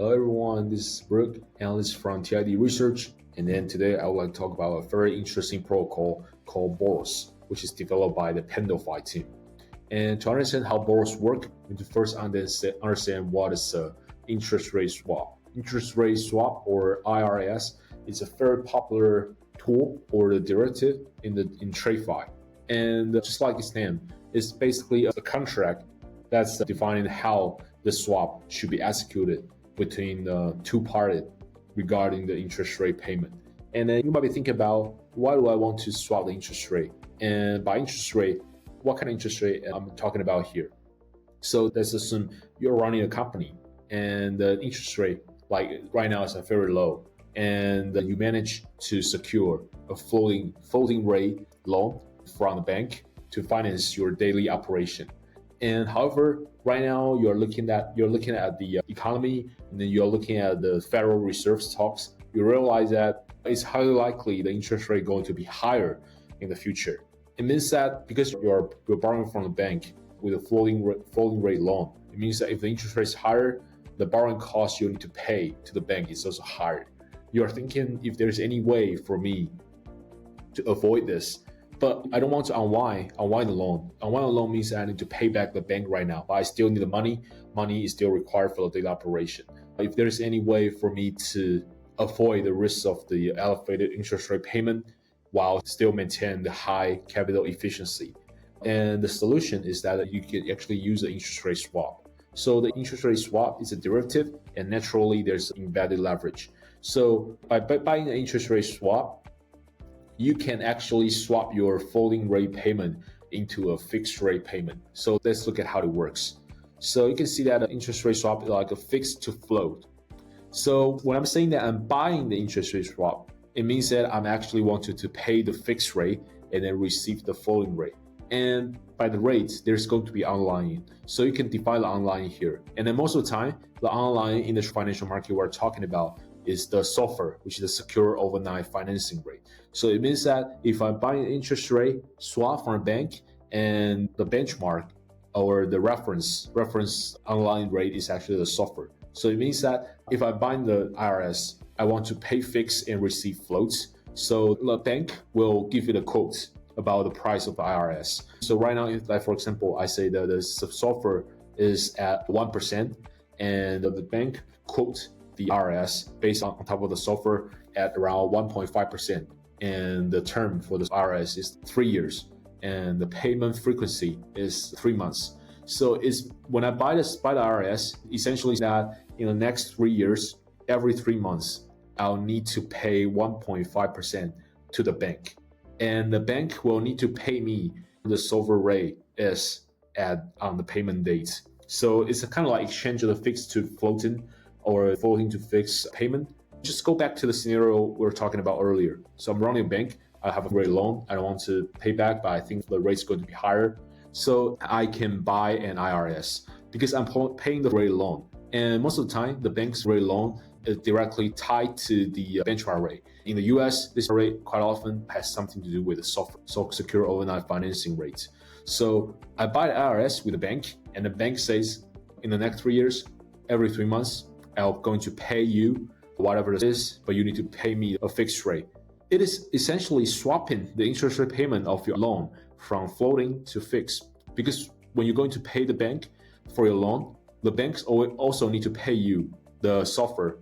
Hello everyone, this is Brooke, analyst from TID Research, and then today I would like to talk about a very interesting protocol called Boros, which is developed by the Pendle team. And to understand how Boros work, we need to first understand what is an interest rate swap. Interest rate swap, or IRS, is a very popular tool or the derivative in TradFi. And just like its name, it's basically a contract that's defining how the swap should be executed between the two parties regarding the interest rate payment. And then you might be thinking about, why do I want to swap the interest rate? And by interest rate, what kind of interest rate I'm talking about here? So let's assume you're running a company and the interest rate, like right now, is very low, and you manage to secure a floating rate loan from the bank to finance your daily operation. And however, right now you're looking at the economy, and then you're looking at the Federal Reserve talks. You realize that it's highly likely the interest rate going to be higher in the future. It means that because you're borrowing from the bank with a floating rate loan, it means that if the interest rate is higher, the borrowing cost you need to pay to the bank is also higher. You're thinking, if there's any way for me to avoid this, but I don't want to unwind the loan. Unwind the loan means I need to pay back the bank right now, but I still need the money. Money is still required for the daily operation. If there's any way for me to avoid the risks of the elevated interest rate payment while still maintain the high capital efficiency, and the solution is that you can actually use the interest rate swap. So the interest rate swap is a derivative, and naturally there's embedded leverage. So by buying an interest rate swap, you can actually swap your floating rate payment into a fixed rate payment. So let's look at how it works. So you can see that an interest rate swap is like a fixed to float. So when I'm saying that I'm buying the interest rate swap, it means that I'm actually wanting to pay the fixed rate and then receive the floating rate. And by the rates, there's going to be underlying. So you can define the underlying here. And then most of the time, the underlying in the financial market we're talking about is the SOFR, which is the secure overnight financing rate. So it means that if I'm buying an interest rate swap from a bank, and the benchmark or the reference underlying rate is actually the SOFR. So it means that if I'm buying the IRS, I want to pay fixed and receive floats. So the bank will give you the quote about the price of the IRS. So right now, if, like for example, I say that the SOFR is at 1%, and the bank quote the IRS based on top of the SOFR at around 1.5%, and the term for the IRS is 3 years, and the payment frequency is 3 months. So it's when I buy the IRS, essentially that in the next 3 years, every 3 months, I'll need to pay 1.5% to the bank, and the bank will need to pay me the SOFR rate is on the payment date. So it's a kind of like exchange of the fixed to floating, or floating to fixed payment. Just go back to the scenario we were talking about earlier. So I'm running a bank, I have a rate loan, I don't want to pay back, but I think the rate's going to be higher. So I can buy an IRS because I'm paying the rate loan. And most of the time, the bank's rate loan is directly tied to the benchmark rate. In the US, this rate quite often has something to do with the SOFR, so secure overnight financing rate. So I buy the IRS with the bank, and the bank says in the next 3 years, every 3 months, I'm going to pay you whatever it is, but you need to pay me a fixed rate. It is essentially swapping the interest rate payment of your loan from floating to fixed, because when you're going to pay the bank for your loan, the banks also need to pay you the SOFR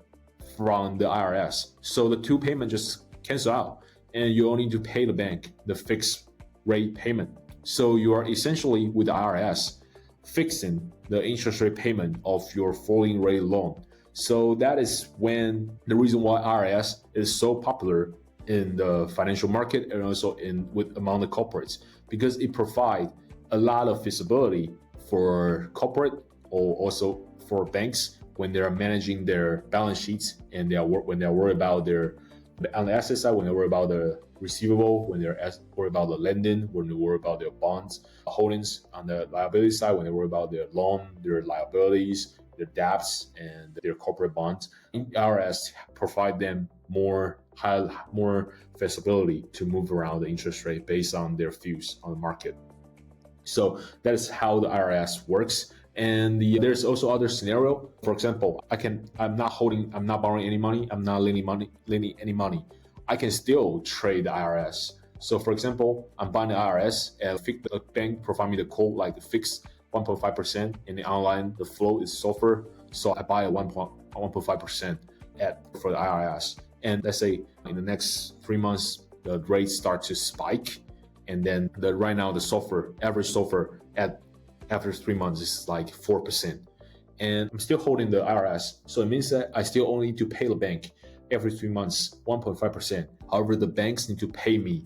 from the IRS. So the two payments just cancel out, and you only need to pay the bank the fixed rate payment. So you are essentially, with the IRS, fixing the interest rate payment of your floating rate loan. So that is when the reason why IRS is so popular in the financial market, and also among the corporates, because it provides a lot of visibility for corporate, or also for banks, when they are managing their balance sheets, and when they are worried about on the asset side, when they worry about the receivable, when they're worried about the lending, when they worry about their bonds holdings. On the liability side, when they worry about their loan, their liabilities, their debts, and their corporate bonds. IRS provide them more flexibility to move around the interest rate based on their views on the market. So that is how the IRS works. And there's also other scenario. For example, I'm not borrowing any money, I'm not lending any money. I can still trade the IRS. So for example, I'm buying the IRS and the bank provide me the quote like the fixed 1.5%, and the online the flow is SOFR. So I buy a 1.5% for the IRS. And let's say in the next 3 months, the rates start to spike. And then right now the average SOFR after 3 months is like 4%. And I'm still holding the IRS. So it means that I still only need to pay the bank every 3 months, 1.5%. However, the banks need to pay me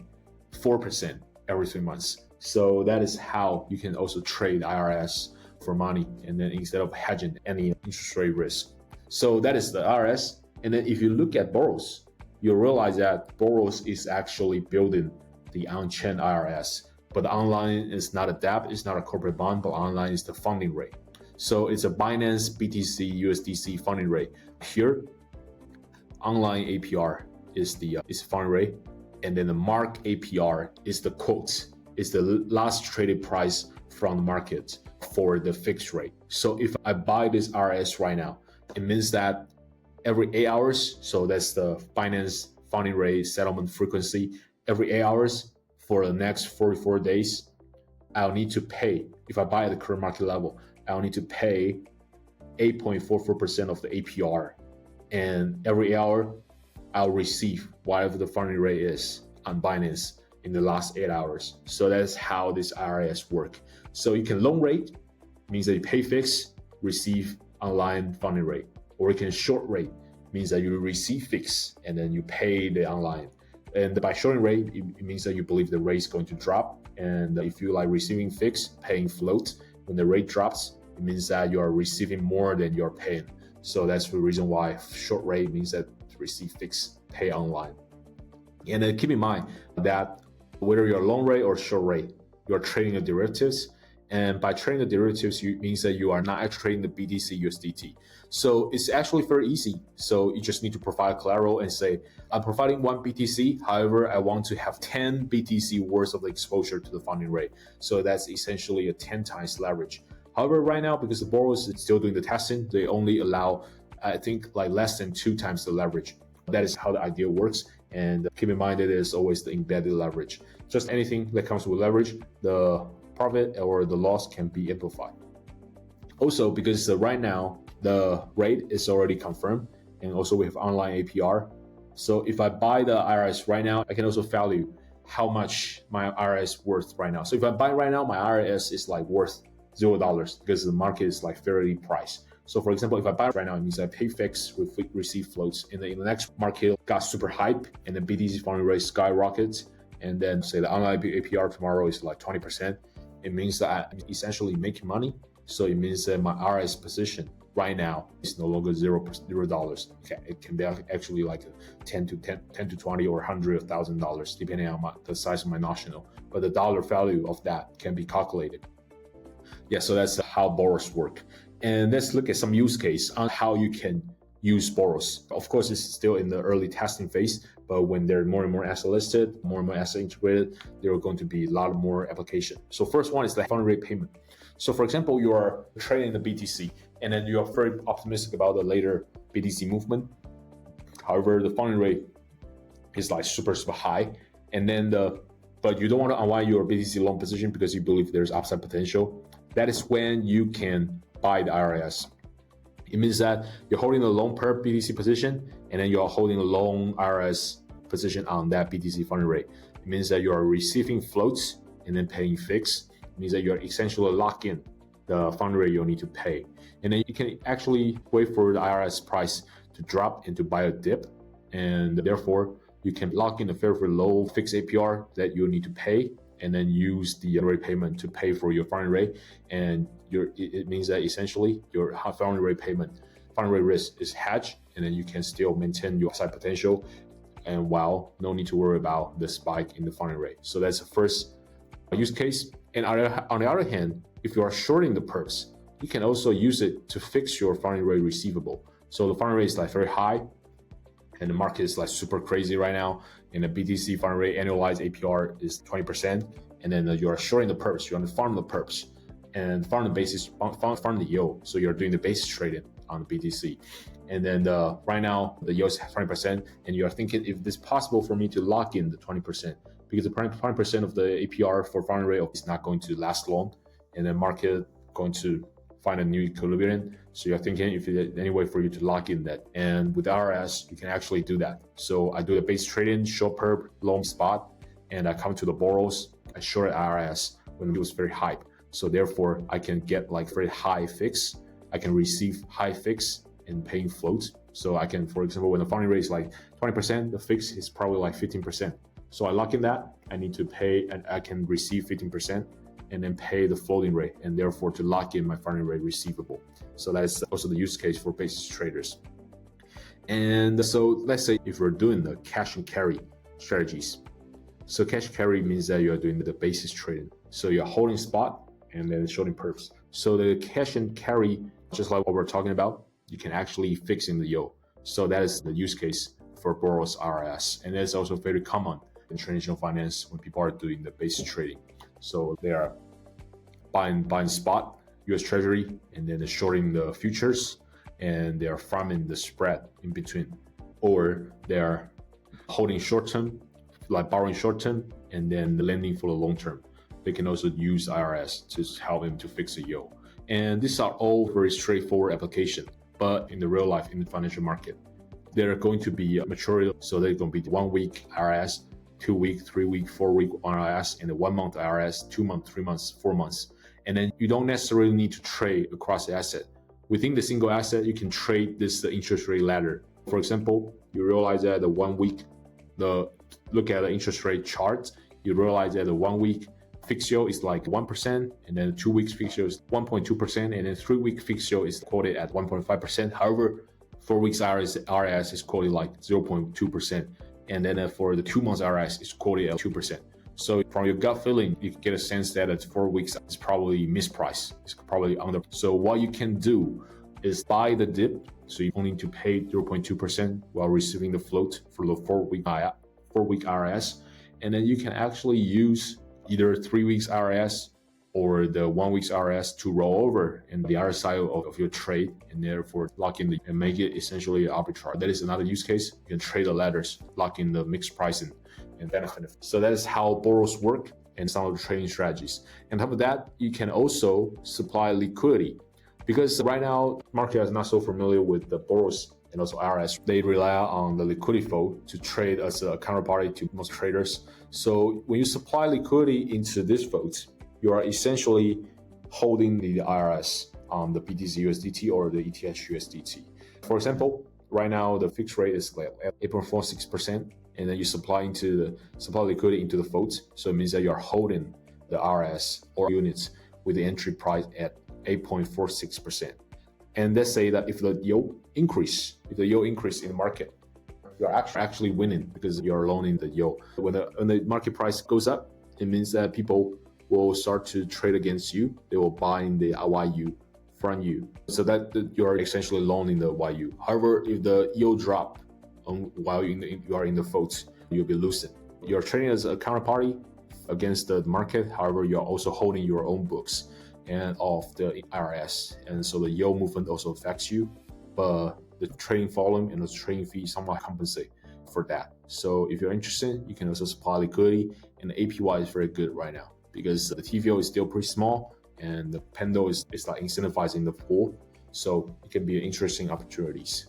4% every 3 months. So that is how you can also trade IRS for money, and then instead of hedging any interest rate risk. So that is the IRS. And then if you look at Boros, you'll realize that Boros is actually building the on-chain IRS. But online is not a dApp, it's not a corporate bond, but online is the funding rate. So it's a Binance, BTC, USDC funding rate. Here, online APR is the funding rate, and then the mark APR is the quote, is the last traded price from the market for the fixed rate. So if I buy this IRS right now, it means that every 8 hours, so that's the Binance funding rate settlement frequency, every 8 hours for the next 44 days, I'll need to pay, if I buy at the current market level, I'll need to pay 8.44% of the APR. And every hour, I'll receive whatever the funding rate is on Binance in the last 8 hours. So that's how this IRS work. So you can long rate, means that you pay fixed, receive online funding rate. Or you can short rate, means that you receive fixed and then you pay the online. And by shorting rate, it means that you believe the rate is going to drop. And if you like receiving fixed, paying float, when the rate drops, it means that you are receiving more than you're paying. So that's the reason why short rate means that to receive fixed, pay online. And then keep in mind that whether you're long rate or short rate, you're trading the derivatives. And by trading the derivatives, it means that you are not actually trading the BTC USDT. So it's actually very easy. So you just need to provide collateral and say, I'm providing 1 BTC. However, I want to have 10 BTC worth of the exposure to the funding rate. So that's essentially a 10 times leverage. However, right now, because the Boros is still doing the testing, they only allow, I think, like less than 2 times the leverage. That is how the idea works. And keep in mind, it is always the embedded leverage. Just anything that comes with leverage, the profit or the loss can be amplified. Also, because right now the rate is already confirmed, and also we have online APR. So if I buy the IRS right now, I can also value how much my IRS worth right now. So if I buy right now, my IRS is like worth $0 because the market is like fairly priced. So for example, if I buy right now, it means I pay fixed, receive floats. In the next market got super hype, and the BTC funding rate skyrockets, and then say the online APR tomorrow is like 20%. It means that I'm essentially making money. So it means that my RS position right now is no longer $0. Okay, it can be actually like 10 to 20 or $100,000 depending on the size of my notional. But the dollar value of that can be calculated. Yeah, so that's how Boros work. And let's look at some use case on how you can use Boros. Of course, it's still in the early testing phase, but when there are more and more assets listed, more and more assets integrated, there are going to be a lot more application. So first one is the funding rate payment. So for example, you are trading the BTC, and then you are very optimistic about the later BTC movement. However, the funding rate is like super high, and then but you don't want to unwind your BTC long position because you believe there's upside potential. That is when you can buy the IRS. It means that you're holding a long perp BTC position, and then you're holding a long IRS position on that BTC funding rate. It means that you are receiving floats and then paying fixed. It means that you're essentially locked in the funding rate you'll need to pay. And then you can actually wait for the IRS price to drop and to buy a dip. And therefore, you can lock in a very low fixed APR that you'll need to pay, and then use the rate payment to pay for your funding rate. And it means that essentially your funding rate risk is hedged, and then you can still maintain your upside potential, and while no need to worry about the spike in the funding rate. So that's the first use case. And on the other hand, if you are shorting the perps, you can also use it to fix your funding rate receivable. So the funding rate is like very high, and the market is like super crazy right now. And the BTC funding rate annualized APR is 20%. and then you're shorting the perps. You want to farm the perps, and farm the basis, farm the yield. So you're doing the basis trading on the BTC. And then right now the yield is 20%, and you are thinking if it's possible for me to lock in the 20%, because the 20% of the APR for farming rate is not going to last long, and then market going to find a new equilibrium. So you're thinking if there's any way for you to lock in that. And with IRS, you can actually do that. So I do the base trading, short perp, long spot, and I come to the Boros, I short IRS when it was very hype. So therefore I can get like very high fix. I can receive high fix and paying float. So I can, for example, when the funding rate is like 20%, the fix is probably like 15%. So I lock in that, I need to pay, and I can receive 15% and then pay the floating rate, and therefore to lock in my funding rate receivable. So that's also the use case for basis traders. And so let's say if we're doing the cash and carry strategies. So cash carry means that you are doing the basis trading. So you're holding spot and then shorting perps. So the cash and carry, just like what we're talking about, you can actually fix in the yield. So that is the use case for Boros IRS. And that's also very common in traditional finance when people are doing the basis trading. So they are buying spot US Treasury and then shorting the futures, and they are farming the spread in between, or they are holding short term, like borrowing short term, and then lending for the long term. They can also use IRS to help them to fix the yield. And these are all very straightforward application. But in the real life, in the financial market, they're going to be maturity. So they're going to be 1 week IRS, 2 week, 3 week, 4 week IRS, and a 1 month IRS, 2 months, 3 months, 4 months. And then you don't necessarily need to trade across the asset. Within the single asset, you can trade the interest rate ladder. For example, you realize that the 1 week, look at the interest rate chart, you realize that the 1 week fixed yield is like 1%, and then 2 weeks fixed yield is 1.2%, and then 3 week fixed yield is quoted at 1.5%. However, 4 weeks RS is quoted like 0.2%, and then for the 2 months RS is quoted at 2%. So from your gut feeling, you get a sense that it's 4 weeks is probably mispriced. It's probably under. So what you can do is buy the dip. So you only need to pay 0.2% while receiving the float for the 4 week RS, and then you can actually use either 3 weeks RS or the 1 week's RS to roll over in the other side of your trade, and therefore lock in and make it essentially arbitrage. That is another use case. You can trade the ladders, lock in the mixed pricing and benefit. So that is how Boros work and some of the trading strategies. And on top of that, you can also supply liquidity, because right now market is not so familiar with the Boros and also IRS. They rely on the liquidity flow to trade as a counterparty to most traders. So when you supply liquidity into this vote, you are essentially holding the IRS on the BTC USDT or the ETH USDT. For example, right now the fixed rate is like 8.46%, and then you supply liquidity into the vote. So it means that you are holding the IRS or units with the entry price at 8.46%. And let's say that if the yield increase in the market, you're actually winning because you're loaning the yield. When the market price goes up, it means that people will start to trade against you. They will buy in the YU from you, so that you're essentially loaning the YU. However, if the yield drop while you are in the float, you'll be losing. You're trading as a counterparty against the market. However, you're also holding your own books and of the IRS, and so the yield movement also affects you, but the trading volume and the trading fee somewhat compensate for that. So if you're interested, you can also supply liquidity, and the APY is very good right now because the TVO is still pretty small and the Pendle is like incentivizing the pool, so it can be interesting opportunities.